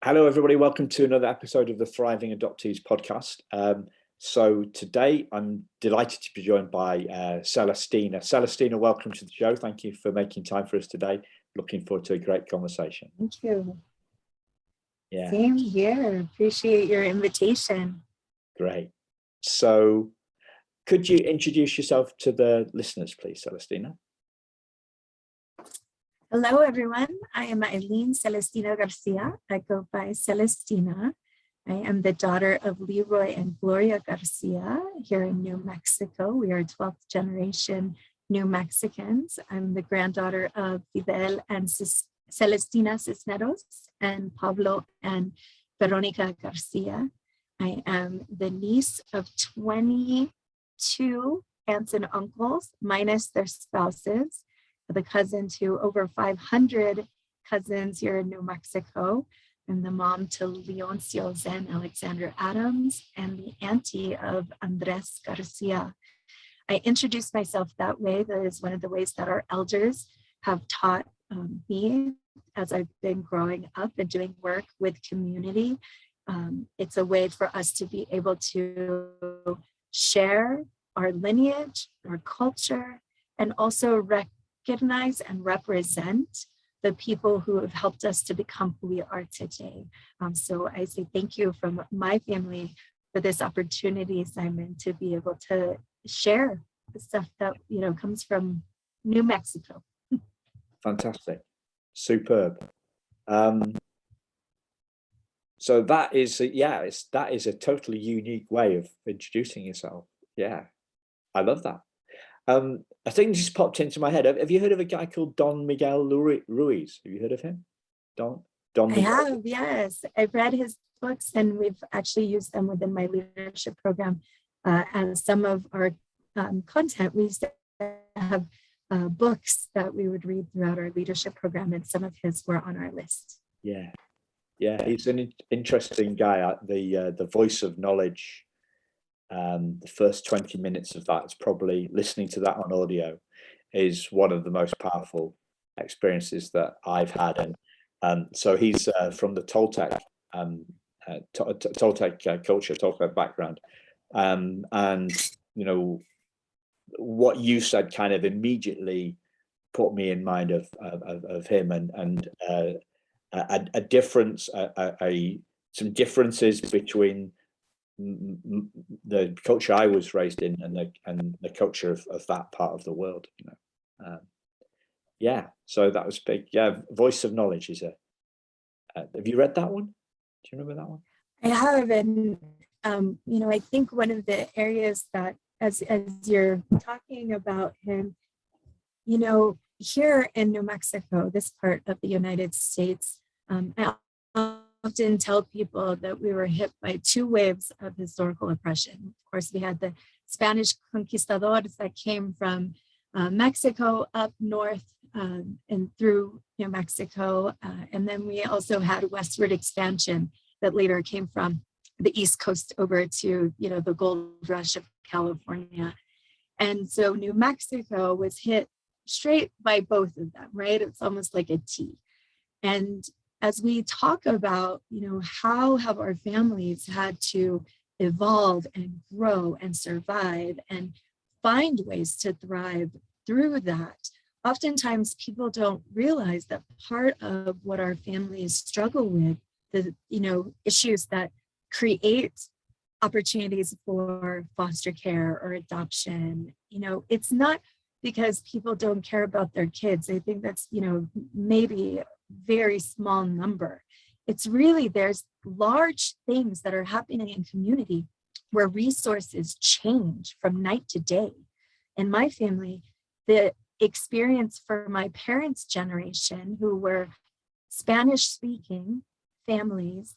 Hello, everybody. Welcome to another episode of the Thriving Adoptees podcast. So today I'm delighted to be joined by Celestina. Celestina, welcome to the show. Thank you for making time for us today. Looking forward to a great conversation. Thank you. Yeah. Same here. Appreciate your invitation. Great. So could you introduce yourself to the listeners, please, Celestina? Hello, everyone. I am Eileen Celestina Garcia. I go by Celestina. I am the daughter of Leroy and Gloria Garcia here in New Mexico. We are 12th generation New Mexicans. I'm the granddaughter of Fidel and Celestina Cisneros and Pablo and Veronica Garcia. I am the niece of 22 aunts and uncles, minus their spouses, the cousin to over 500 cousins here in New Mexico, and the mom to Leoncio Zen Alexander Adams, and the auntie of Andres Garcia. I introduced myself that way. That is one of the ways that our elders have taught me as I've been growing up and doing work with community. It's a way for us to be able to share our lineage, our culture, and also recognize and represent the people who have helped us to become who we are today. So I say thank you from my family for this opportunity, Simon, to be able to share the stuff that comes from New Mexico. Fantastic. Superb. So that is that is a totally unique way of introducing yourself. Yeah, I love that. I think just popped into my head. Have you heard of a guy called Don Miguel Ruiz? Have you heard of him? Don Miguel? I have, yes. I've read his books, and we've actually used them within my leadership program. And some of our content, we used to have books that we would read throughout our leadership program, and some of his were on our list. Yeah, he's an interesting guy. The Voice of Knowledge. The first 20 minutes of that is probably listening to that on audio is one of the most powerful experiences that I've had. And so he's from the Toltec culture, Toltec background. And, what you said kind of immediately put me in mind of him and a difference, some differences between the culture I was raised in and the culture of that part of the world. So that was big. Voice of Knowledge is have you read that one? Do you remember that one? I have, and I think one of the areas that as you're talking about him, here in New Mexico, this part of the United States, I often tell people that we were hit by two waves of historical oppression. Of course, we had the Spanish conquistadors that came from Mexico up north and through New Mexico. And then we also had westward expansion that later came from the East Coast over to, the gold rush of California. And so New Mexico was hit straight by both of them, right? It's almost like a T. And as we talk about, how have our families had to evolve and grow and survive and find ways to thrive through that, oftentimes people don't realize that part of what our families struggle with, the issues that create opportunities for foster care or adoption, it's not because people don't care about their kids. I think that's, maybe very small number. It's really, there's large things that are happening in community where resources change from night to day. In my family, the experience for my parents' generation, who were Spanish speaking families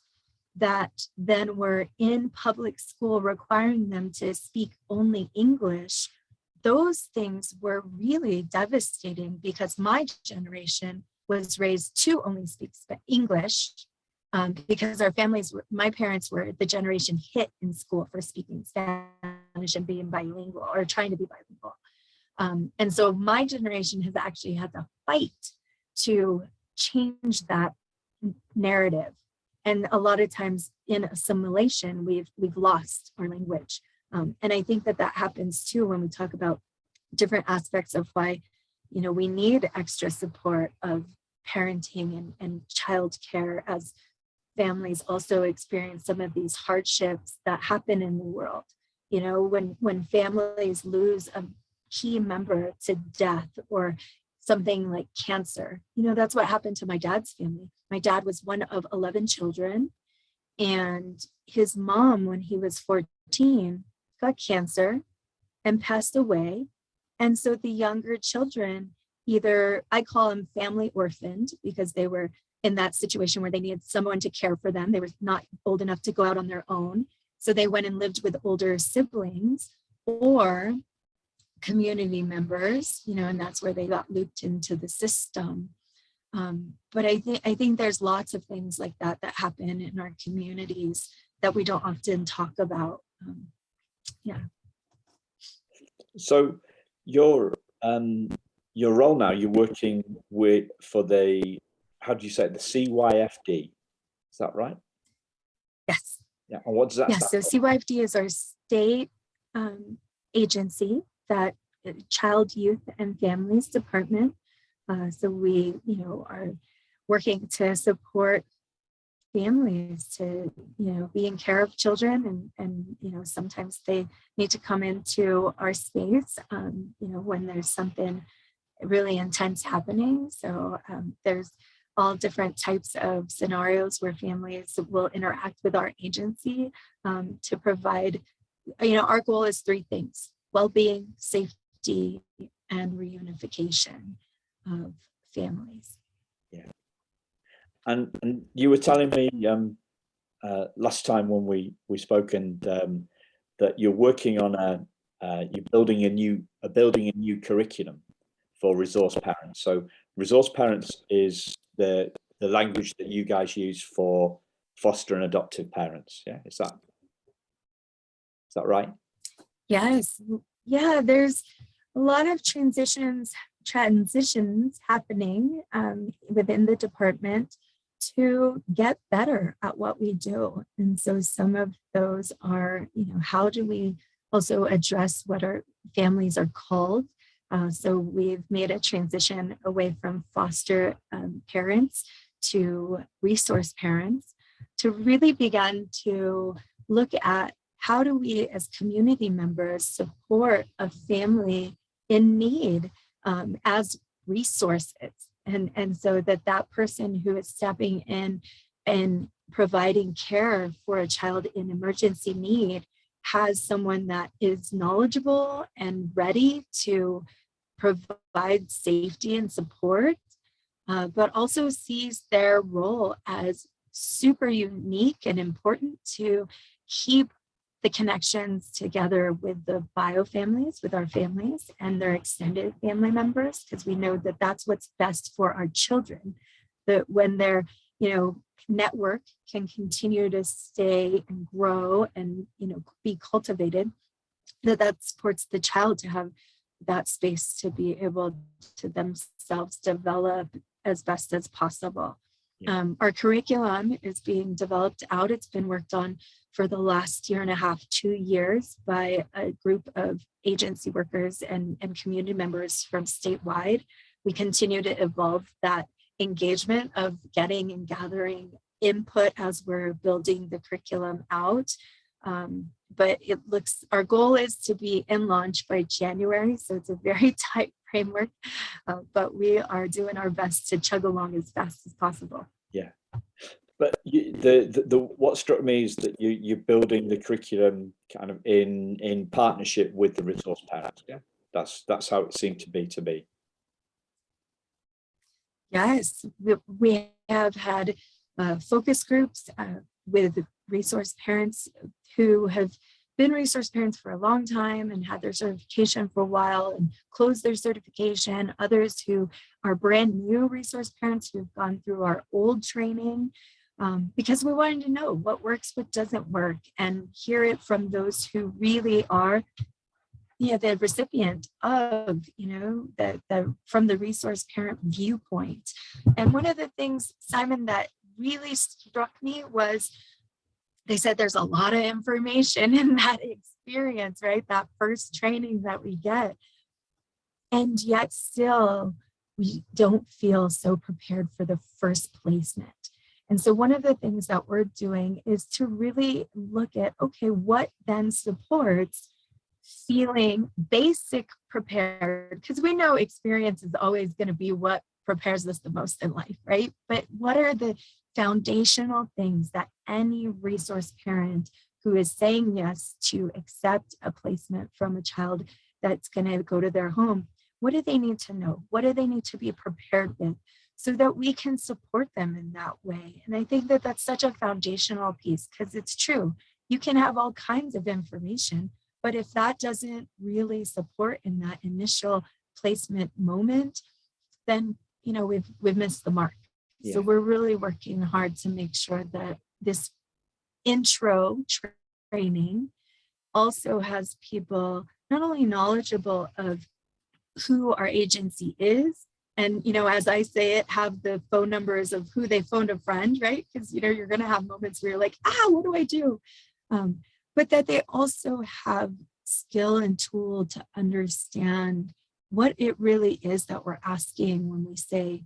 that then were in public school requiring them to speak only English, those things were really devastating because my generation was raised to only speak English because our families, my parents were the generation hit in school for speaking Spanish and being bilingual or trying to be bilingual. And so my generation has actually had to fight to change that narrative And a lot of times in assimilation, we've lost our language. And I think that happens too when we talk about different aspects of why, we need extra support of parenting and childcare, as families also experience some of these hardships that happen in the world. When families lose a key member to death or something like cancer, that's what happened to my dad's family. My dad was one of 11 children, and his mom, when he was 14, got cancer and passed away. And so the younger children, either, I call them family orphaned, because they were in that situation where they needed someone to care for them. They were not old enough to go out on their own. So they went and lived with older siblings or community members, and that's where they got looped into the system. But I think there's lots of things like that happen in our communities that we don't often talk about. Yeah. So your role now, you're working for the, how do you say it, the CYFD? Is that right? Yes. Yeah. And what does that stand for? So CYFD is our state agency, that Child, Youth, and Families Department. So we, are working to support families to, be in care of children, and sometimes they need to come into our space, when there's something really intense happening. So there's all different types of scenarios where families will interact with our agency to provide, our goal is 3 things: well-being, safety, and reunification of families. Yeah. And you were telling me last time when we spoke, and that you're working on you're building a new curriculum for resource parents. So resource parents is the language that you guys use for foster and adoptive parents. Yeah, is that right? Yes. Yeah, there's a lot of transitions happening within the department to get better at what we do. And so some of those are, how do we also address what our families are called? So we've made a transition away from foster parents to resource parents, to really begin to look at how do we as community members support a family in need as resources. And so that person who is stepping in and providing care for a child in emergency need has someone that is knowledgeable and ready to provide safety and support, but also sees their role as super unique and important to keep the connections together with the bio families, with our families and their extended family members, because we know that that's what's best for our children, that when their network can continue to stay and grow and be cultivated, that supports the child to have that space to be able to themselves develop as best as possible. Our curriculum is being developed out. It's been worked on for the last 1.5 to 2 years by a group of agency workers and community members from statewide. We continue to evolve that engagement of getting and gathering input as we're building the curriculum out. But our goal is to be in launch by January. So it's a very tight framework, but we are doing our best to chug along as fast as possible. Yeah. But what struck me is that you're building the curriculum kind of in partnership with the resource parents. Yeah, that's how it seemed to be. Yes, we have had focus groups with resource parents who have been resource parents for a long time and had their certification for a while and closed their certification. Others who are brand new resource parents who've gone through our old training, because we wanted to know what works, what doesn't work, and hear it from those who really are the recipient of, from the resource parent viewpoint. And one of the things, Simon, that really struck me was they said there's a lot of information in that experience, right? That first training that we get. And yet still, we don't feel so prepared for the first placement. And so one of the things that we're doing is to really look at, okay, what then supports feeling basic prepared? Because we know experience is always going to be what prepares us the most in life, right? But what are the foundational things that any resource parent who is saying yes to accept a placement from a child that's going to go to their home, what do they need to know? What do they need to be prepared with so that we can support them in that way? And I think that that's such a foundational piece, because it's true. You can have all kinds of information, but if that doesn't really support in that initial placement moment, then we've missed the mark. So we're really working hard to make sure that this intro training also has people not only knowledgeable of who our agency is, and as I say it, have the phone numbers of who they phoned a friend, right? Because you're going to have moments where you're like, what do I do? But that they also have skill and tool to understand what it really is that we're asking when we say,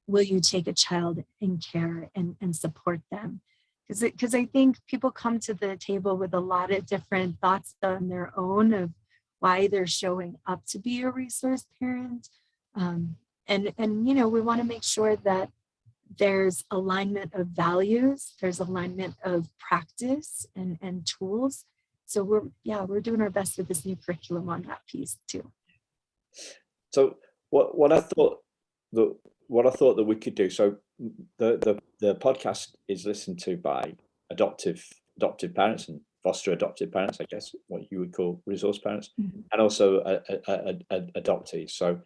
will you take a child in care and support them? Because I think people come to the table with a lot of different thoughts on their own of why they're showing up to be a resource parent. And we want to make sure that there's alignment of values, there's alignment of practice and tools. So we're doing our best with this new curriculum on that piece too. So what I thought that we could do, so the podcast is listened to by adoptive parents and foster adoptive parents, I guess what you would call resource parents, and also adoptees. So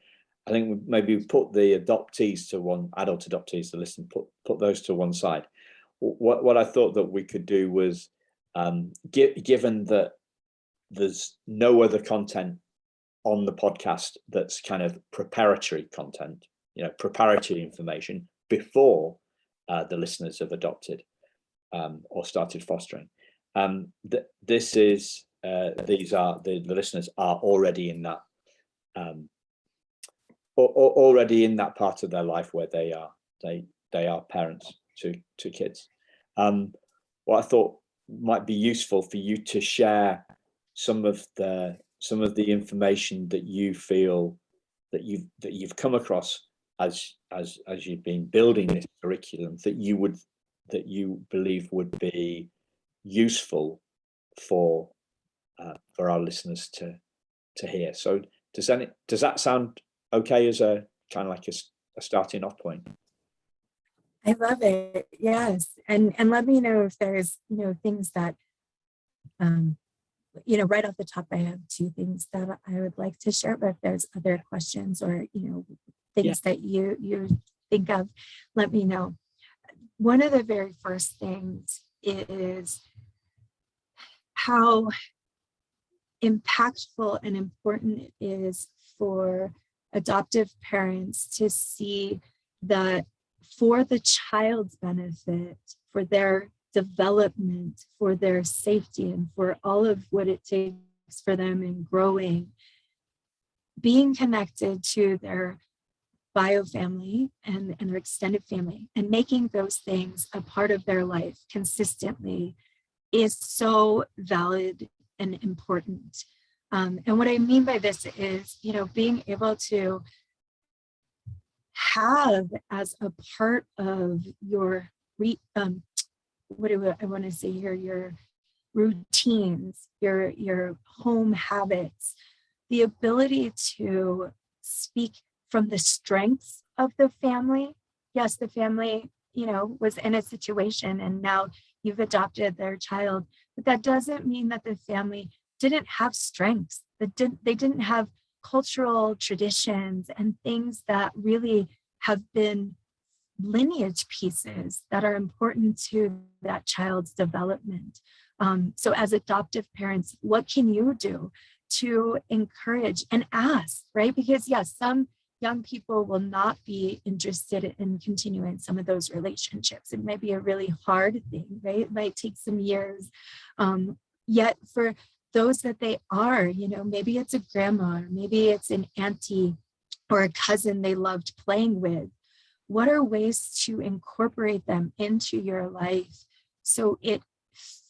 I think maybe we put the adoptees to one, adult adoptees to listen, put those to one side. What I thought that we could do was, given that there's no other content on the podcast that's kind of preparatory content, preparatory information before the listeners have adopted or started fostering. These are the listeners are already in that already in that part of their life where they are parents to kids. What I thought might be useful for you to share some of the information that you feel that you've come across as you've been building this curriculum that you believe would be useful for our listeners to hear. So does that sound okay as a kind of like a starting off point? I love it. Yes. And let me know if there's, things that, right off the top, I have two things that I would like to share, but if there's other questions or, things that you think of, let me know. One of the very first things is how impactful and important it is for adoptive parents to see that for the child's benefit, for their development, for their safety, and for all of what it takes for them in growing, being connected to their bio family and their extended family and making those things a part of their life consistently is so valid and important. And what I mean by this is, being able to have as a part of your what do I want to say here, your routines, your home habits, the ability to speak from the strengths of the family. Yes, the family, was in a situation and now you've adopted their child, but that doesn't mean that the family didn't have strengths, they didn't have cultural traditions and things that really have been lineage pieces that are important to that child's development. So as adoptive parents, what can you do to encourage and ask, right? Because yes, some young people will not be interested in continuing some of those relationships. It might be a really hard thing, right? It might take some years. Yet for those that they are, you know, maybe it's a grandma, or maybe it's an auntie or a cousin they loved playing with. What are ways to incorporate them into your life so it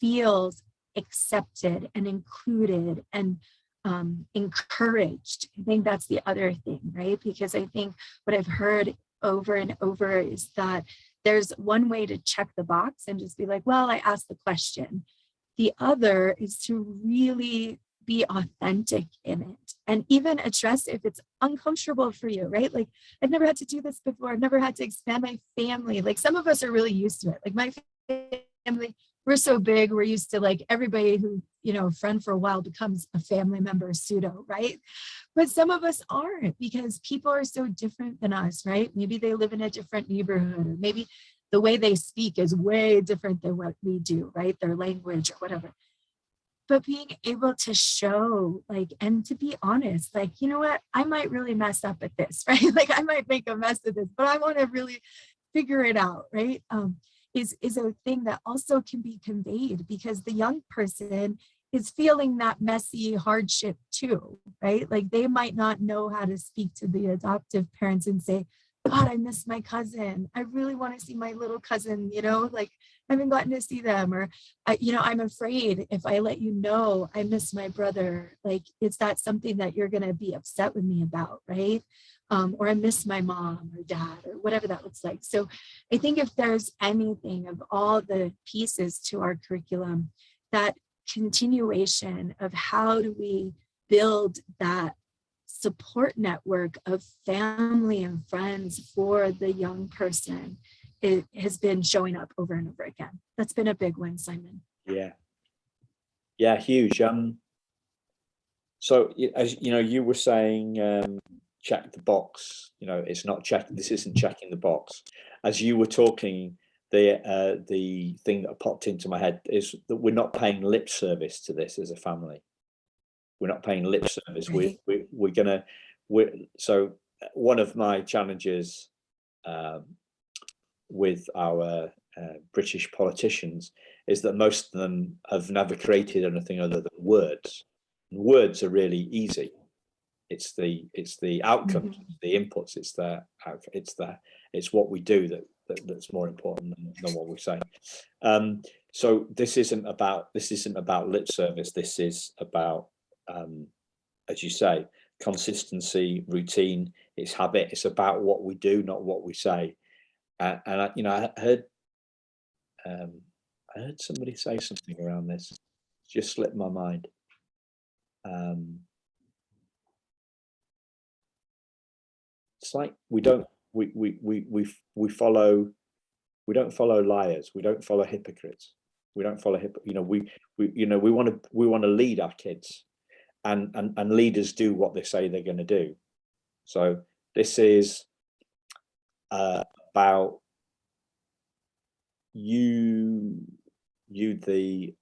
feels accepted and included and encouraged? I think that's the other thing, right? Because I think what I've heard over and over is that there's one way to check the box and just be like, well, I asked the question. The other is to really be authentic in it and even address if it's uncomfortable for you, right? Like, I've never had to do this before. I've never had to expand my family. Like, some of us are really used to it. Like, my family, we're so big, we're used to like everybody who, you know, friend for a while becomes a family member pseudo, right? But some of us aren't, because people are so different than us, right? Maybe they live in a different neighborhood, or maybe the way they speak is way different than what we do, right? Their language or whatever. But being able to show, like, and to be honest, like, you know what, I might really mess up at this, right? Like, I might make a mess of this, but I want to really figure it out, right? Is a thing that also can be conveyed, because the young person is feeling that messy hardship too, right? Like, they might not know how to speak to the adoptive parents and say, God, I miss my cousin. I really want to see my little cousin, you know, like, I haven't gotten to see them. Or, you know, I'm afraid if I let you know I miss my brother, like, is that something that you're going to be upset with me about, right? Or I miss my mom or dad, or whatever that looks like. So I think if there's anything of all the pieces to our curriculum, that continuation of how do we build that support network of family and friends for the young person, it has been showing up over and over again. That's been a big one, Simon. Yeah, huge. So as you know, you were saying, check the box. You know, it's not checking. This isn't checking the box. As you were talking, the thing that popped into my head is that we're not paying lip service to this as a family. We're not paying lip service. Right. So one of my challenges with our British politicians is that most of them have never created anything other than words. And words are really easy. It's the outcomes, the inputs. It's what we do that's more important than what we say. So this isn't about lip service. This is about, as you say, consistency, routine. It's habit. It's about what we do, not what we say. And I heard somebody say something around this. It's just slipped my mind. It's like we don't follow liars. We don't follow hypocrites. We don't follow we want to lead our kids, and leaders do what they say they're going to do. So this is about you the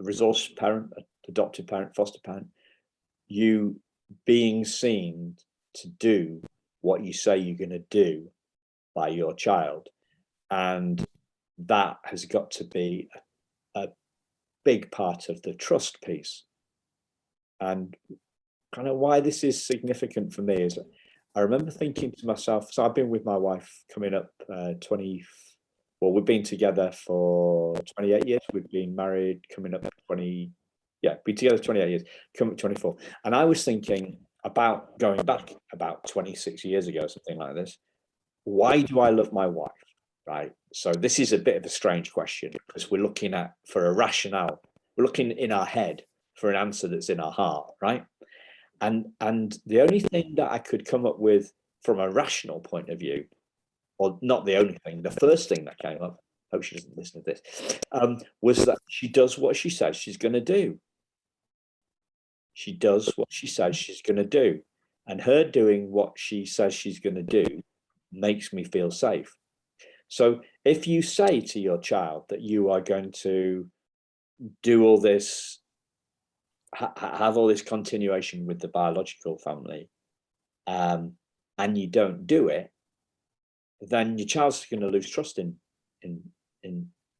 resource parent, adoptive parent, foster parent, you being seen to do what you say you're going to do by your child. And that has got to be a big part of the trust piece. And kind of why this is significant for me is I remember thinking to myself, so I've been with my wife coming up we've been together for 28 years. We've been married coming up been together 28 years, coming up 24. And I was thinking about going back about 26 years ago, something like this. Why do I love my wife? Right. So this is a bit of a strange question, because we're looking for a rationale. We're looking in our head for an answer that's in our heart, right? And the only thing that I could come up with from a rational point of view, or not the only thing, the first thing that came up, I hope she doesn't listen to this, was that she does what she says she's going to do. She does what she says she's going to do. And her doing what she says she's going to do makes me feel safe. So if you say to your child that you are going to do all this, have all this continuation with the biological family, and you don't do it, then your child's going to lose trust in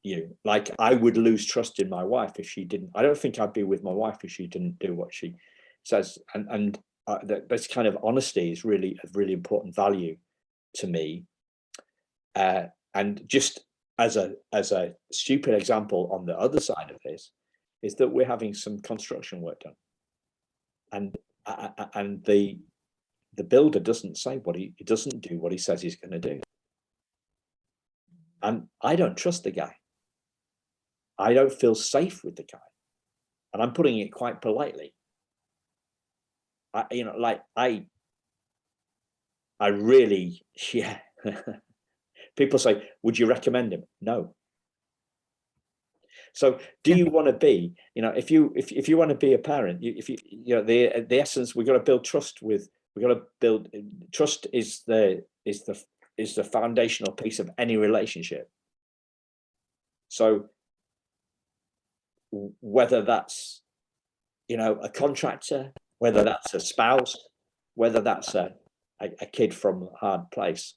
you. Like I would lose trust in my wife if she didn't. I don't think I'd be with my wife if she didn't do what she says. And this kind of honesty is really a really important value to me. And just as a stupid example on the other side of this is that we're having some construction work done, and the builder doesn't say what he doesn't do what he says he's going to do. And I don't trust the guy. I don't feel safe with the guy. And I'm putting it quite politely. I really, yeah. People say, would you recommend him? No. So do you want to be, if you want to be a parent, the essence, we've got to build trust with, we've got to build trust is the foundational piece of any relationship. So whether that's, a contractor, whether that's a spouse, whether that's a kid from a hard place,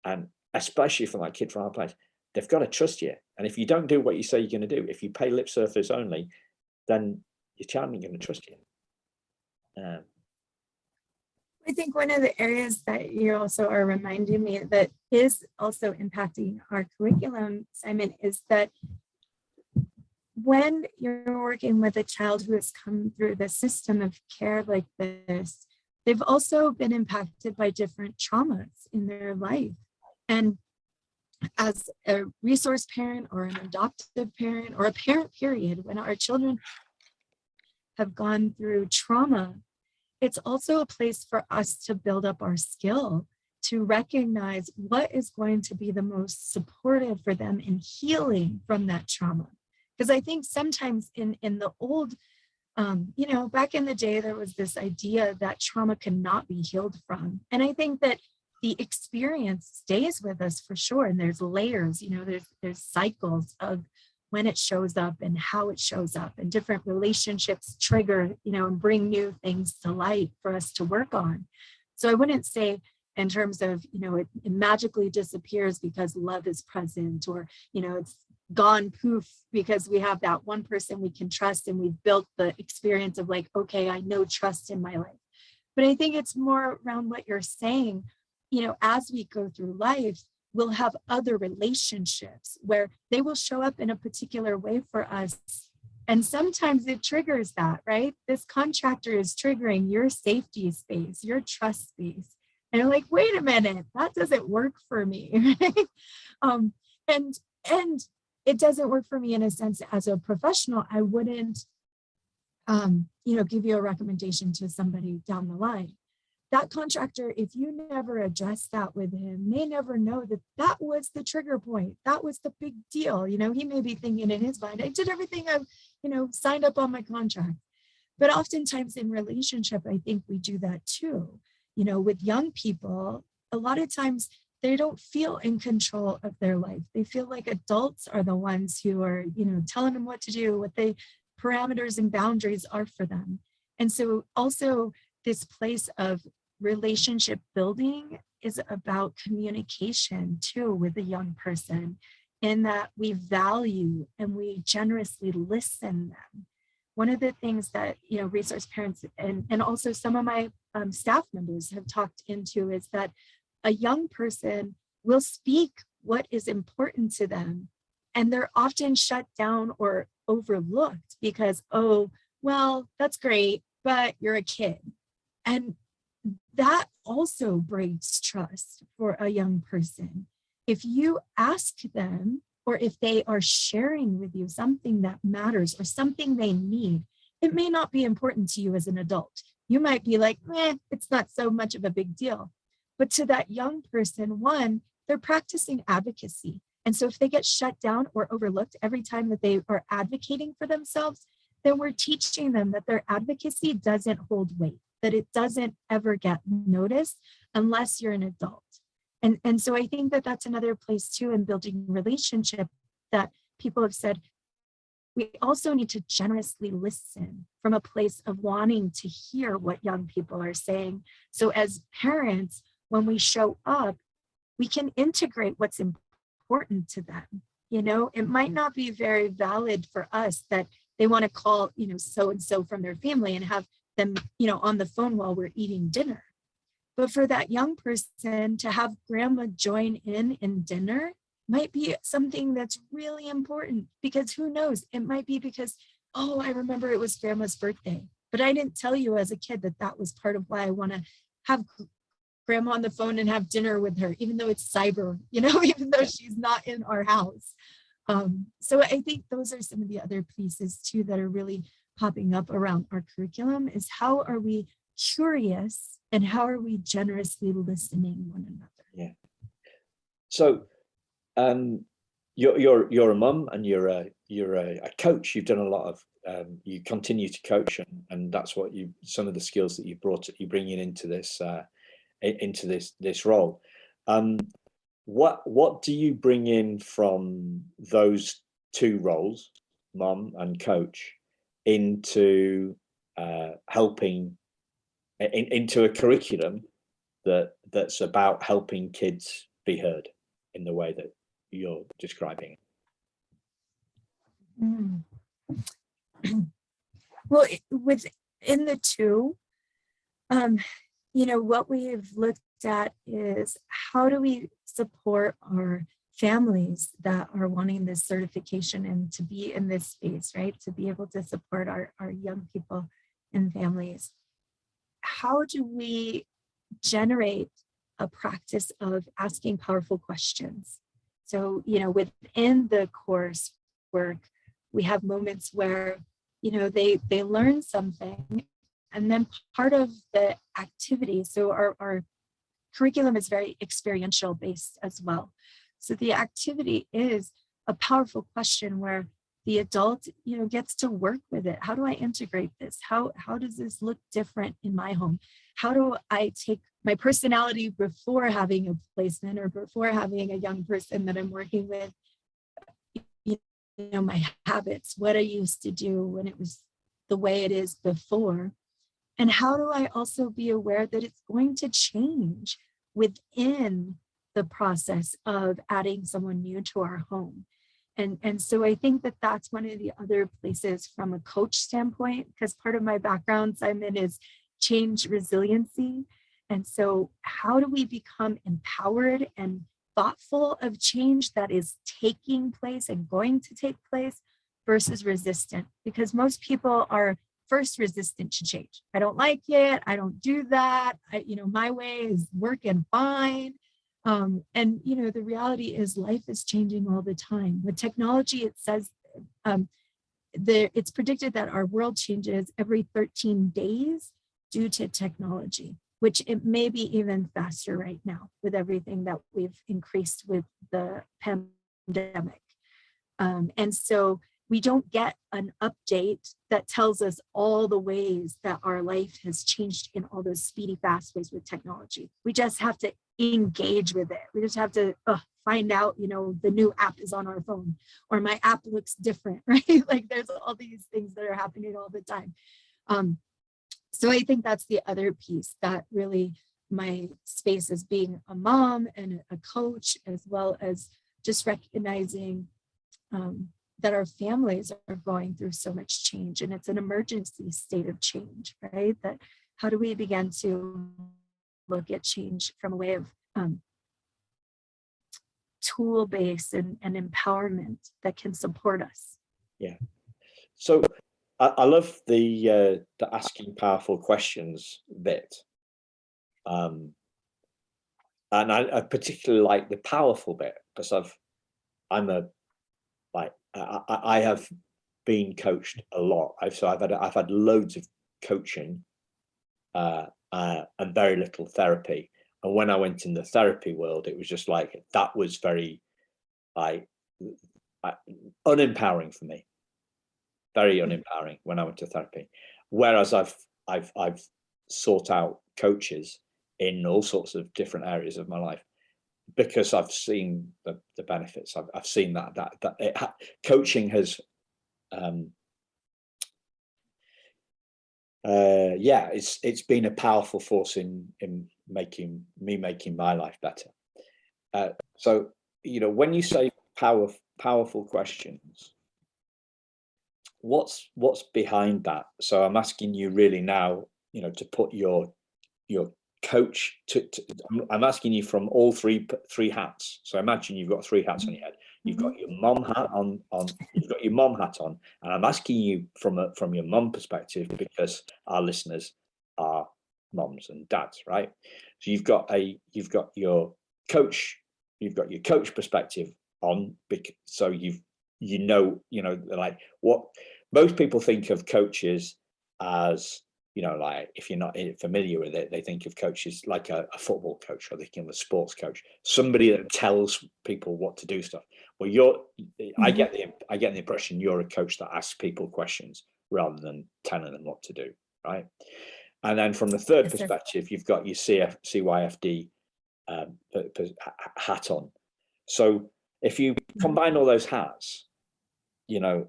and especially from that kid from a hard place, they've got to trust you. And if you don't do what you say you're going to do, if you pay lip service only, then your child ain't going to trust you. I think one of the areas that you also are reminding me that is also impacting our curriculum, Simon, is that when you're working with a child who has come through the system of care like this, they've also been impacted by different traumas in their life. And as a resource parent or an adoptive parent or a parent period, when our children have gone through trauma, it's also a place for us to build up our skill to recognize what is going to be the most supportive for them in healing from that trauma. Because I think sometimes in the old, back in the day, there was this idea that trauma cannot be healed from. And I think that the experience stays with us for sure. And there's layers, there's cycles of when it shows up and how it shows up, and different relationships trigger, and bring new things to light for us to work on. So I wouldn't say in terms of, it magically disappears because love is present, or, it's gone poof because we have that one person we can trust and we've built the experience of like, okay, I know trust in my life. But I think it's more around what you're saying, as we go through life, we'll have other relationships where they will show up in a particular way for us. And sometimes it triggers that, right? This contractor is triggering your safety space, your trust space. And you're like, wait a minute, that doesn't work for me. Right? And it doesn't work for me in a sense as a professional. I wouldn't, give you a recommendation to somebody down the line. That contractor, if you never address that with him, may never know that that was the trigger point. That was the big deal. He may be thinking in his mind, I did everything I've, signed up on my contract. But oftentimes in relationship, I think we do that too. With young people, a lot of times they don't feel in control of their life. They feel like adults are the ones who are, telling them what to do, what the parameters and boundaries are for them. And so also this place of relationship building is about communication too with a young person, in that we value and we generously listen them. One of the things that, resource parents and also some of my staff members have talked into is that a young person will speak what is important to them, and they're often shut down or overlooked because, oh, well, that's great, but you're a kid. And that also breaks trust for a young person. If you ask them, or if they are sharing with you something that matters or something they need, it may not be important to you as an adult. You might be like, it's not so much of a big deal. But to that young person, one, they're practicing advocacy. And so if they get shut down or overlooked every time that they are advocating for themselves, then we're teaching them that their advocacy doesn't hold weight, that it doesn't ever get noticed unless you're an adult. And so I think that that's another place too in building relationship that people have said, we also need to generously listen from a place of wanting to hear what young people are saying. So as parents, when we show up, we can integrate what's important to them. You know, it might not be very valid for us that they want to call, you know, so-and-so from their family and have them, you know, on the phone while we're eating dinner. But for that young person to have grandma join in dinner might be something that's really important, because who knows, it might be because, oh, I remember it was grandma's birthday, but I didn't tell you as a kid that that was part of why I want to have grandma on the phone and have dinner with her, even though it's cyber, you know, even though she's not in our house. So I think those are some of the other pieces too that are really popping up around our curriculum, is how are we curious and how are we generously listening one another? Yeah. So you're a mum and you're a coach. You've done a lot of you continue to coach, and that's what you, some of the skills that you bringing into this role. What do you bring in from those two roles, mum and coach, into helping into a curriculum that's about helping kids be heard in the way that you're describing? Mm. Well, within the two, you know, what we've looked at is how do we support our families that are wanting this certification and to be in this space, right? To be able to support our young people and families. How do we generate a practice of asking powerful questions? So, you know, within the course work, we have moments where, you know, they learn something, and then part of the activity, so our curriculum is very experiential based as well. So the activity is a powerful question where the adult, you know, gets to work with it. How do I integrate this? How does this look different in my home? How do I take my personality before having a placement or before having a young person that I'm working with, you know, my habits, what I used to do when it was the way it is before, and how do I also be aware that it's going to change within the process of adding someone new to our home? And so I think that that's one of the other places from a coach standpoint, because part of my background, Simon, is change resiliency. And so how do we become empowered and thoughtful of change that is taking place and going to take place versus resistant? Because most people are first resistant to change. I don't like it. I don't do that. You know, my way is working fine. And, you know, the reality is life is changing all the time. With technology, it says it's predicted that our world changes every 13 days due to technology, which it may be even faster right now with everything that we've increased with the pandemic. And so we don't get an update that tells us all the ways that our life has changed in all those speedy, fast ways with technology. We just have to engage with it. We just have to find out, you know, the new app is on our phone, or my app looks different, right? Like there's all these things that are happening all the time. So I think that's the other piece that really my space as being a mom and a coach, as well as just recognizing that our families are going through so much change, and it's an emergency state of change, right? That how do we begin to look at change from a way of tool-based and empowerment that can support us? Yeah. So I love the asking powerful questions bit. And I particularly like the powerful bit, because I have been coached a lot. I've had loads of coaching and very little therapy. And when I went in the therapy world, it was just like, that was very unempowering for me. Very unempowering when I went to therapy. Whereas I've sought out coaches in all sorts of different areas of my life, because I've seen the benefits. I've seen that coaching has yeah, it's been a powerful force in making my life better. So, you know, when you say powerful questions, what's behind that? So I'm asking you really now, you know, to put your coach I'm asking you from all three hats. So imagine you've got three hats on your head. You've got your mom hat on you've got your mom hat on, and I'm asking you from your mom perspective, because our listeners are moms and dads, right? So you've got your coach perspective on, so you know, like, what most people think of coaches as, you know, like, if you're not familiar with it, they think of coaches like a football coach, or they think of a sports coach, somebody that tells people what to do stuff. Well, I get the impression you're a coach that asks people questions rather than telling them what to do, right? And then from the third perspective, you've got your CYFD hat on. So if you combine all those hats, you know,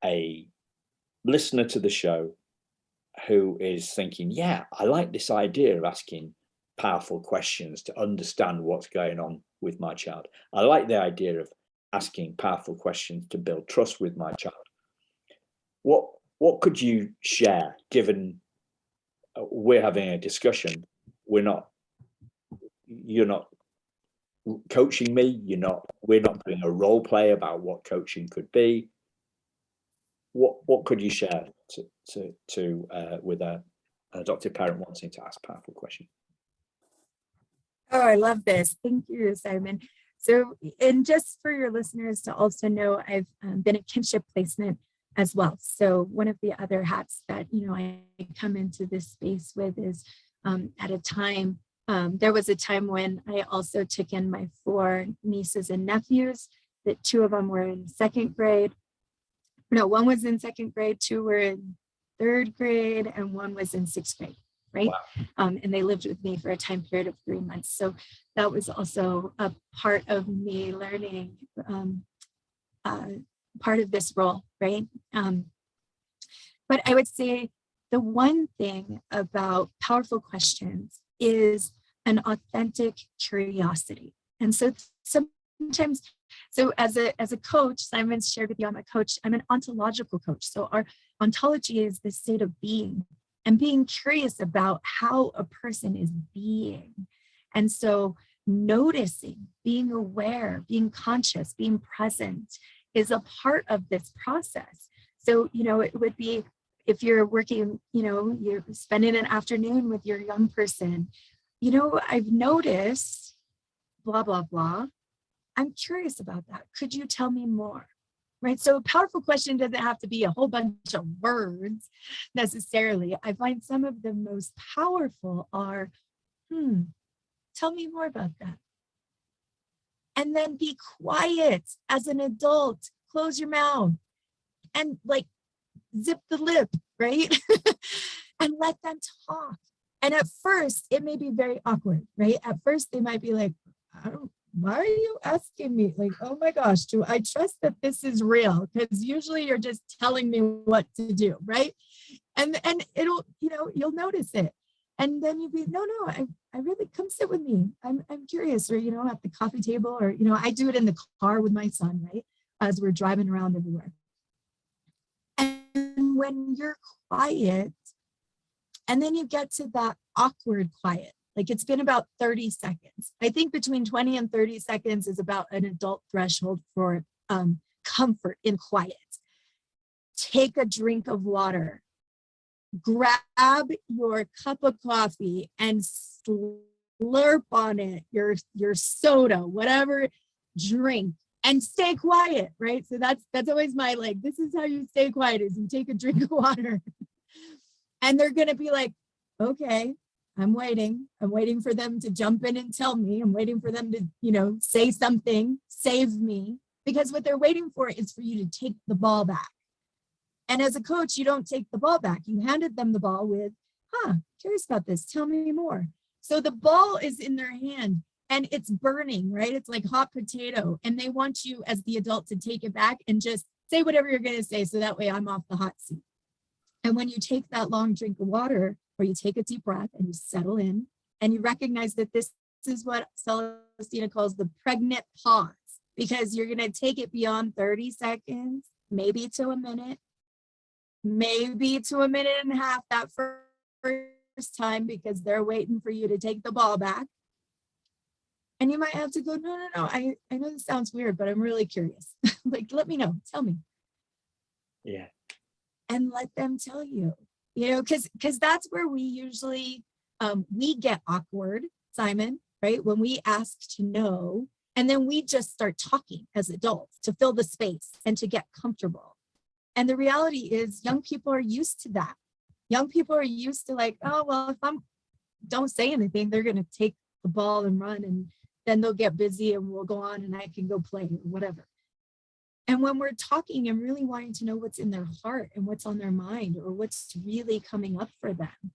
a listener to the show who is thinking, yeah, I like this idea of asking powerful questions to understand what's going on with my child. I like the idea of asking powerful questions to build trust with my child. What could you share, given we're having a discussion? You're not coaching me. We're not doing a role play about what coaching could be. What could you share with an adoptive parent wanting to ask powerful questions? Oh, I love this. Thank you, Simon. So, and just for your listeners to also know, I've been a kinship placement as well. So one of the other hats that, you know, I come into this space with is at a time, there was a time when I also took in my 4 nieces and nephews, that 2 of them were in 2nd grade. No, 1 was in 2nd grade, 2 were in 3rd grade, and 1 was in 6th grade, right? Wow. And they lived with me for a time period of 3 months. So that was also a part of me learning part of this role, right? But I would say the one thing about powerful questions is an authentic curiosity. And so sometimes, so as a coach, Simon's shared with you, I'm a coach, I'm an ontological coach. So our ontology is the state of being, and being curious about how a person is being. And so noticing, being aware, being conscious, being present is a part of this process. So, you know, it would be, if you're working, you know, you're spending an afternoon with your young person, you know, I've noticed blah, blah, blah. I'm curious about that. Could you tell me more? Right. So a powerful question doesn't have to be a whole bunch of words necessarily. I find some of the most powerful are, tell me more about that. And then be quiet as an adult, close your mouth and like zip the lip, right? And let them talk. And at first it may be very awkward, right? At first they might be like, why are you asking me? Like, oh my gosh, do I trust that this is real? Because usually you're just telling me what to do, right? And it'll, you know, you'll notice it. And then you'll be, no, I really, come sit with me. I'm curious, or, you know, at the coffee table, or, you know, I do it in the car with my son, right? As we're driving around everywhere. And when you're quiet, and then you get to that awkward quiet, like it's been about 30 seconds. I think between 20 and 30 seconds is about an adult threshold for comfort in quiet. Take a drink of water. Grab your cup of coffee and slurp on it, your soda, whatever, drink, and stay quiet, right? So that's always my, like, this is how you stay quiet, is you take a drink of water. And they're going to be like, okay, I'm waiting for them to jump in and tell me. I'm waiting for them to, you know, say something, save me, because what they're waiting for is for you to take the ball back. And as a coach, you don't take the ball back. You handed them the ball with, curious about this, tell me more. So the ball is in their hand and it's burning, right? It's like hot potato. And they want you as the adult to take it back and just say whatever you're going to say, so that way I'm off the hot seat. And when you take that long drink of water, or you take a deep breath and you settle in, and you recognize that this is what Celestina calls the pregnant pause, because you're going to take it beyond 30 seconds, maybe to a minute, maybe to a minute and a half that first time, because they're waiting for you to take the ball back. And you might have to go, no, I know this sounds weird, but I'm really curious. Like, let me know, tell me. Yeah. And let them tell you, because that's where we usually, we get awkward, Simon, right? When we ask to know, and then we just start talking as adults to fill the space and to get comfortable. And the reality is young people are used to that. Young people are used to like, oh, well, if don't say anything, they're going to take the ball and run, and then they'll get busy and we'll go on and I can go play or whatever. And when we're talking and really wanting to know what's in their heart and what's on their mind or what's really coming up for them,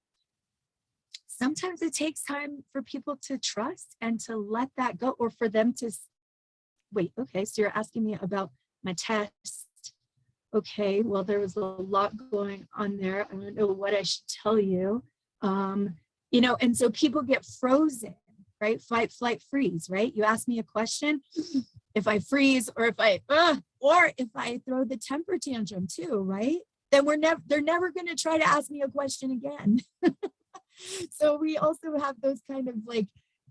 sometimes it takes time for people to trust and to let that go, or for them to wait. Okay, so you're asking me about my test. Okay, well, there was a lot going on there. I don't know what I should tell you. And so people get frozen, right? Fight, flight, freeze, right? You ask me a question, if I freeze, or if I throw the temper tantrum too, right? Then they're never going to try to ask me a question again. So we also have those kind of like,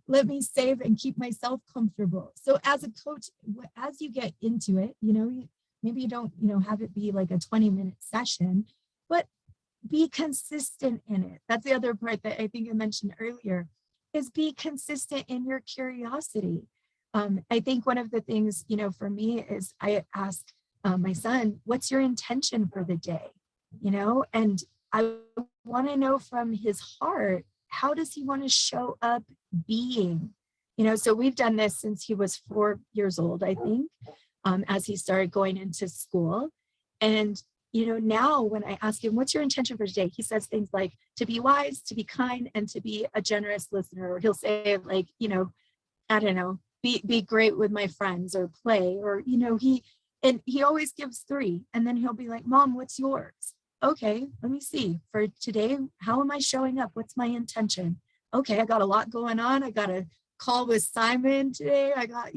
let me save and keep myself comfortable. So as a coach, as you get into it, maybe you don't, have it be like a 20-minute session, but be consistent in it. That's the other part that I think I mentioned earlier, is be consistent in your curiosity. I think one of the things, for me is I ask my son, what's your intention for the day? And I want to know from his heart, how does he want to show up being? So we've done this since he was 4 years old, I think, as he started going into school. And, now when I ask him, what's your intention for today? He says things like, to be wise, to be kind, and to be a generous listener. Or he'll say like, I don't know, be great with my friends, or play, or, he always gives 3. And then he'll be like, Mom, what's yours? Okay, let me see. For today, how am I showing up? What's my intention? Okay, I got a lot going on. I got a call with Simon today. I got,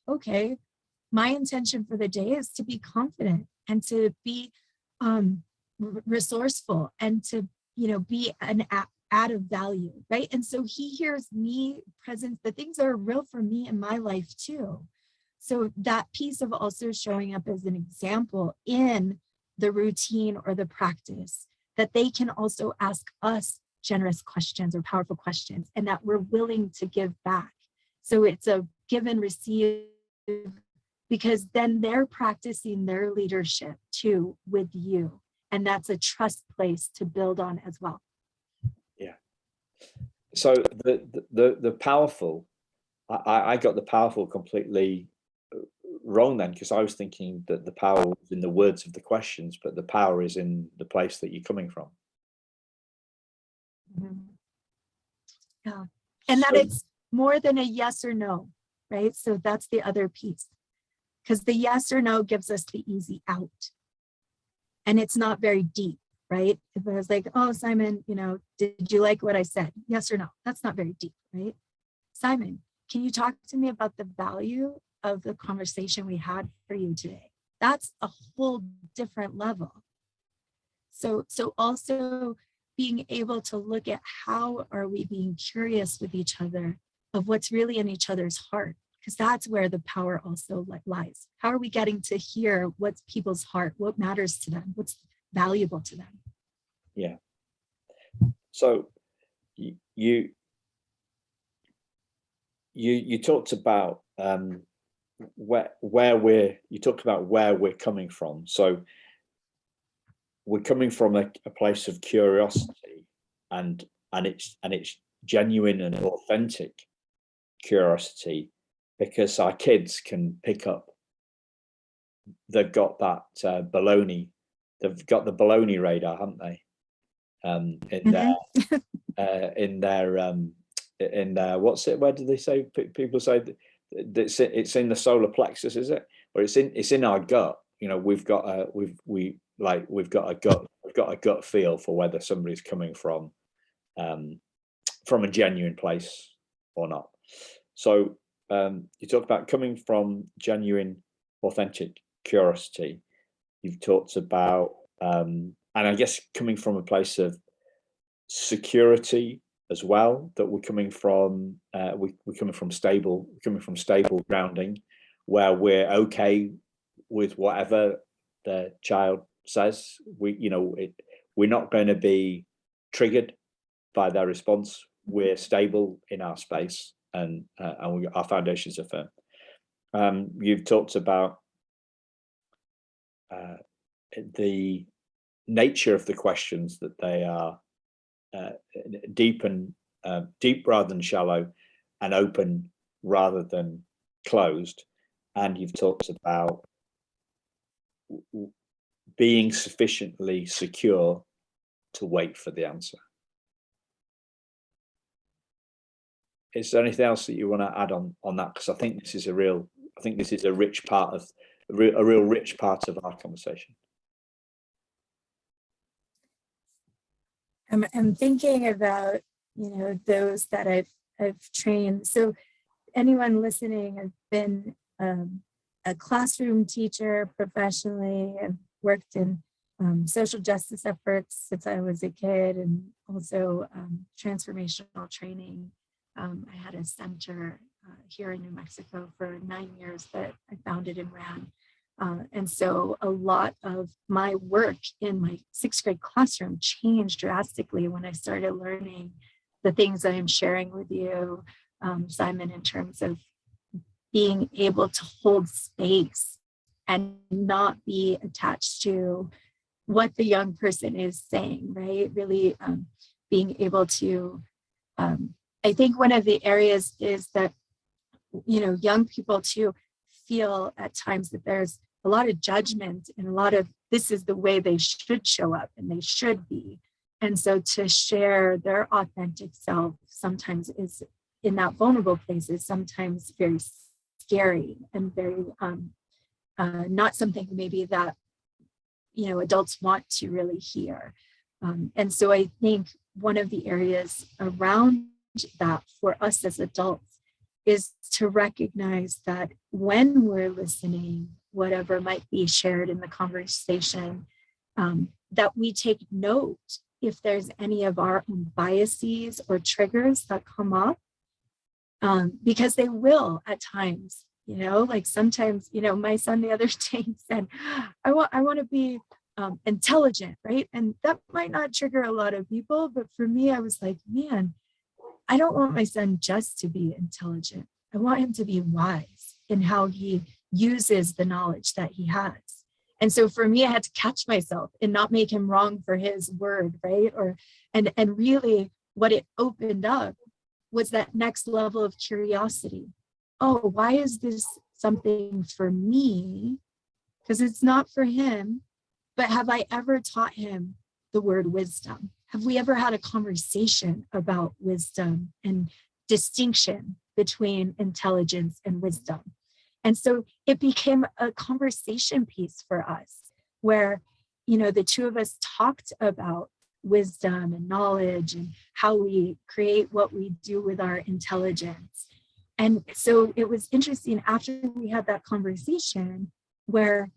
okay. My intention for the day is to be confident and to be resourceful and to, be an add of value, right? And so he hears me present the things that are real for me in my life too. So that piece of also showing up as an example in the routine or the practice, that they can also ask us generous questions or powerful questions, and that we're willing to give back. So it's a give and receive, because then they're practicing their leadership too with you. And that's a trust place to build on as well. Yeah. So the powerful, I got the powerful completely wrong then, because I was thinking that the power was in the words of the questions, but the power is in the place that you're coming from. Mm-hmm. Yeah. And that it's more than a yes or no, right? So that's the other piece, because the yes or no gives us the easy out. And it's not very deep, right? If I was like, oh, Simon, did you like what I said? Yes or no? That's not very deep, right? Simon, can you talk to me about the value of the conversation we had for you today? That's a whole different level. So also being able to look at how are we being curious with each other of what's really in each other's heart, because that's where the power also lies. How are we getting to hear what's people's heart, what matters to them, what's valuable to them? Yeah. So you talked about where we're coming from. So we're coming from a place of curiosity, and it's genuine and authentic curiosity, because our kids can pick up. They've got that baloney. They've got the baloney radar, haven't they? In their what's it? Where do they say? People say that it's in the solar plexus, is it? Or it's in our gut. we've got a gut feel for whether somebody's coming from a genuine place or not. So you talked about coming from genuine, authentic curiosity. You've talked about, and I guess coming from a place of security as well, that we're coming from stable grounding, where we're okay with whatever the child says. We're not going to be triggered by their response. We're stable in our space, and our foundations are firm. You've talked about the nature of the questions, that they are deep rather than shallow, and open rather than closed. And you've talked about being sufficiently secure to wait for the answer. Is there anything else that you want to add on that? Because I think this is a real rich part of our conversation. I'm thinking about, those that I've trained. So anyone listening, I've been a classroom teacher professionally. I've worked in social justice efforts since I was a kid, and also transformational training. I had a center here in New Mexico for 9 years that I founded and ran. And so a lot of my work in my 6th grade classroom changed drastically when I started learning the things that I'm sharing with you, Simon, in terms of being able to hold space and not be attached to what the young person is saying, right? Really being able to, I think one of the areas is that, young people too feel at times that there's a lot of judgment and a lot of, this is the way they should show up and they should be. And so to share their authentic self sometimes is, in that vulnerable place, is sometimes very scary and very not something maybe that, adults want to really hear. And so I think one of the areas around that for us as adults is to recognize that when we're listening, whatever might be shared in the conversation, that we take note if there's any of our own biases or triggers that come up, because they will at times, like sometimes, my son the other day said, I want to be intelligent, right? And that might not trigger a lot of people, but for me, I was like, man, I don't want my son just to be intelligent. I want him to be wise in how he uses the knowledge that he has. And so for me, I had to catch myself and not make him wrong for his word, right? And really what it opened up was that next level of curiosity. Oh, why is this something for me? Because it's not for him, but have I ever taught him the word wisdom? Have we ever had a conversation about wisdom and distinction between intelligence and wisdom? And so it became a conversation piece for us where, the two of us talked about wisdom and knowledge and how we create what we do with our intelligence. And so it was interesting after we had that conversation where,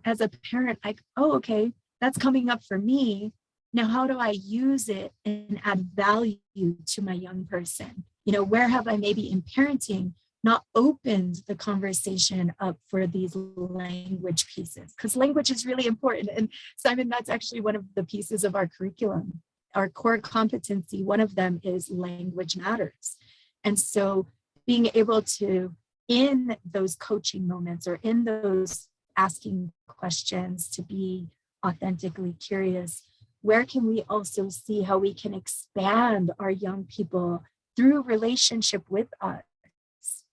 as a parent, okay, that's coming up for me. Now, how do I use it and add value to my young person? Where have I maybe in parenting not opened the conversation up for these language pieces? Because language is really important. And Simon, that's actually one of the pieces of our curriculum. Our core competency, one of them is language matters. And so being able to, in those coaching moments or in those asking questions, to be authentically curious, where can we also see how we can expand our young people through relationship with us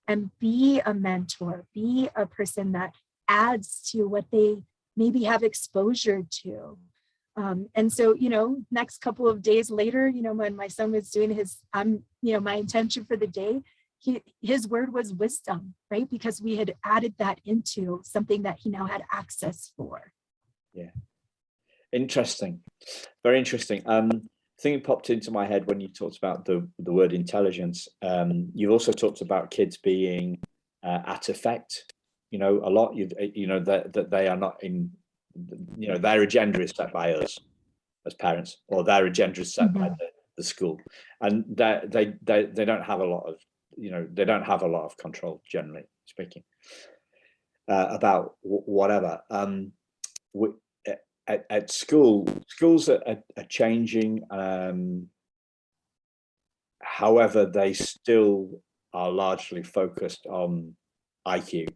and be a mentor, be a person that adds to what they maybe have exposure to. And so, next couple of days later, when my son was doing his, my intention for the day, his word was wisdom, right? Because we had added that into something that he now had access for. Yeah. Interesting. Very interesting. Thing popped into my head when you talked about the word intelligence. You also talked about kids being at effect, a lot, that they are not in, their agenda is set by us as parents, or their agenda is set by the school, and they don't have a lot of, they don't have a lot of control, generally speaking, about whatever. At schools are changing. However, they still are largely focused on IQ.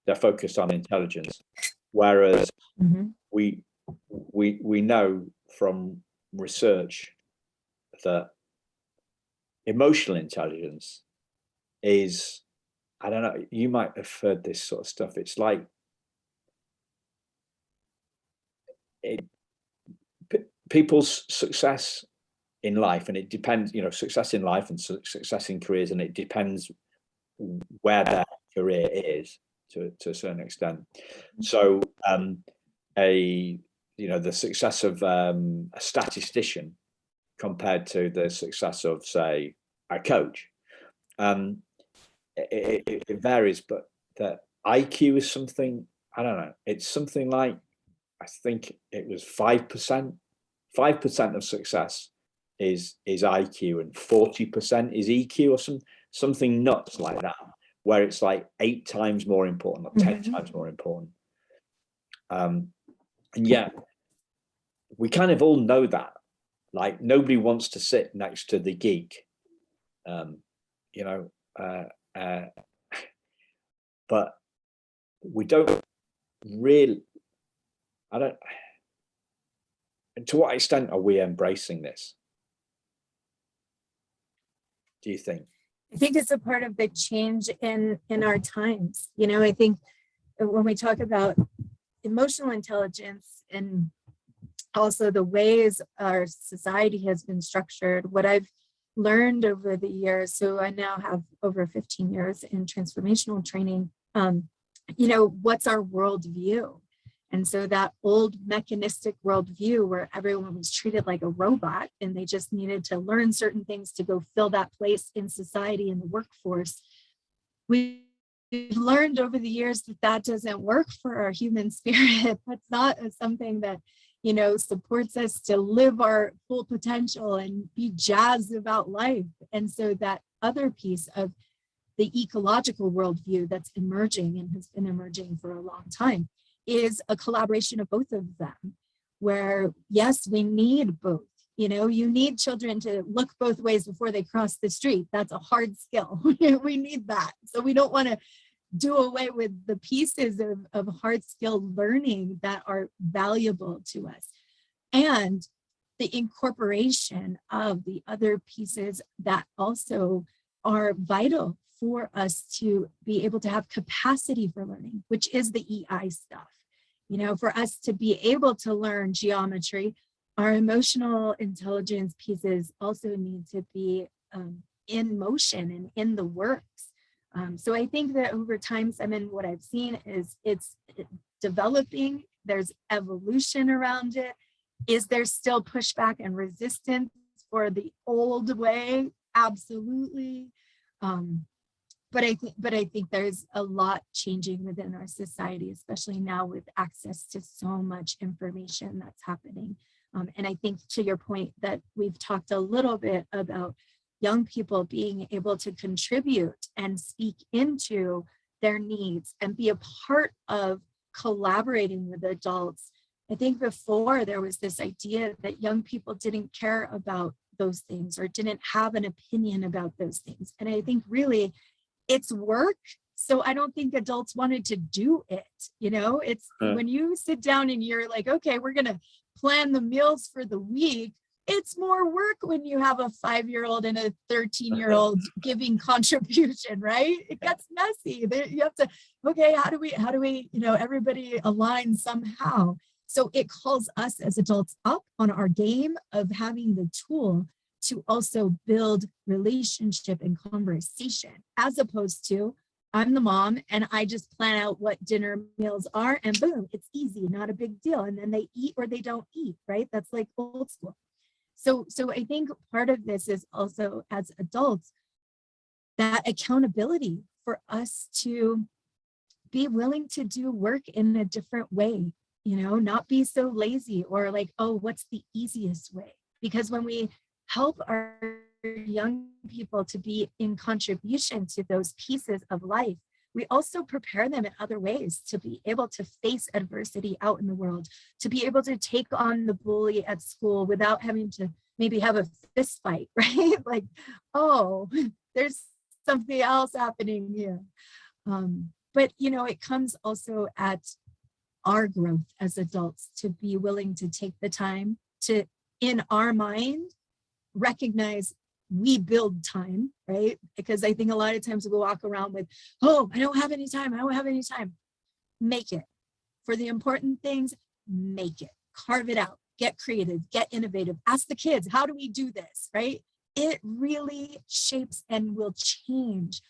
They're focused on intelligence, whereas we know from research that emotional intelligence is, I don't know, you might have heard this sort of stuff. It's like people's success in life, and it depends, success in life and success in careers, and it depends where their career is to a certain extent. So the success of a statistician compared to the success of, say, a coach, it varies, but the IQ is something, I don't know, it's something like, I think it was 5%. 5% of success is IQ, and 40% is EQ, or something nuts like that, where it's like 8 times more important, or 10 times more important. And yet we kind of all know that, like, nobody wants to sit next to the geek, but we don't really, to what extent are we embracing this, do you think? I think it's a part of the change in our times. I think when we talk about emotional intelligence and also the ways our society has been structured, what I've learned over the years, so I now have over 15 years in transformational training, what's our worldview? And so that old mechanistic worldview where everyone was treated like a robot and they just needed to learn certain things to go fill that place in society and the workforce, we've learned over the years that doesn't work for our human spirit. That's not something that, supports us to live our full potential and be jazzed about life. And so that other piece of the ecological worldview that's emerging and has been emerging for a long time is a collaboration of both of them, where yes, we need both. You need children to look both ways before they cross the street. That's a hard skill. We need that. So we don't want to do away with the pieces of hard skill learning that are valuable to us, and the incorporation of the other pieces that also are vital for us to be able to have capacity for learning, which is the EI stuff. For us to be able to learn geometry, our emotional intelligence pieces also need to be in motion and in the works. So I think that over time, what I've seen is it's developing, there's evolution around it. Is there still pushback and resistance for the old way? Absolutely. But I think there's a lot changing within our society, especially now with access to so much information that's happening. And I think, to your point, that we've talked a little bit about young people being able to contribute and speak into their needs and be a part of collaborating with adults. I think before there was this idea that young people didn't care about those things or didn't have an opinion about those things. And I think really it's work. So I don't think adults wanted to do it. It's when you sit down and you're like, okay, we're going to plan the meals for the week. It's more work when you have a 5-year-old and a 13-year-old giving contribution, right? It gets messy. You have to, okay, how do we, everybody align somehow. So it calls us as adults up on our game of having the tool to also build relationship and conversation, as opposed to I'm the mom and I just plan out what dinner meals are and boom, it's easy, not a big deal. And then they eat or they don't eat, right? That's like old school. So I think part of this is also, as adults, that accountability for us to be willing to do work in a different way, not be so lazy or like, oh, what's the easiest way? Because when we help our young people to be in contribution to those pieces of life, we also prepare them in other ways to be able to face adversity out in the world, to be able to take on the bully at school without having to maybe have a fist fight, right? Like, oh, there's something else happening here. But, it comes also at our growth as adults to be willing to take the time to, in our mind, recognize we build time, right? Because I think a lot of times we walk around with, oh, I don't have any time. I don't have any time. Make it. For the important things, make it. Carve it out. Get creative. Get innovative. Ask the kids, how do we do this, right? It really shapes and will change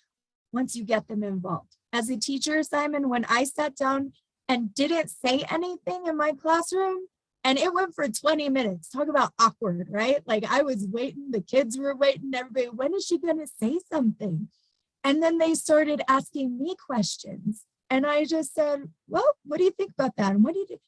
once you get them involved. As a teacher, Simon, when I sat down and didn't say anything in my classroom, and it went for 20 minutes, talk about awkward, right? Like I was waiting, the kids were waiting, everybody, when is she gonna say something? And then they started asking me questions. And I just said, well, what do you think about that? And what do you do?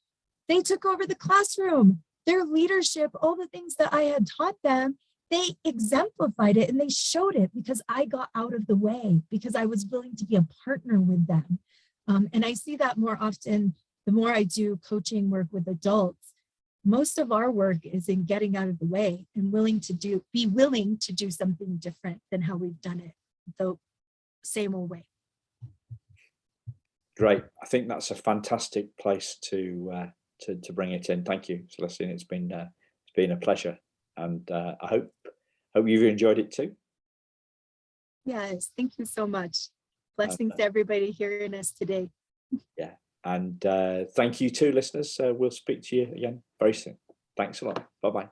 They took over the classroom, their leadership, all the things that I had taught them, they exemplified it and they showed it because I got out of the way, because I was willing to be a partner with them. And I see that more often, the more I do coaching work with adults. Most of our work is in getting out of the way and be willing to do something different than how we've done it the same old way. Great. I think that's a fantastic place to bring it in. Thank you, Celestina. It's been a pleasure, and I hope you've enjoyed it too. Yes, thank you so much. Blessings to everybody hearing us today. Yeah, and thank you too, listeners. We'll speak to you again very soon. Thanks a lot. Bye-bye.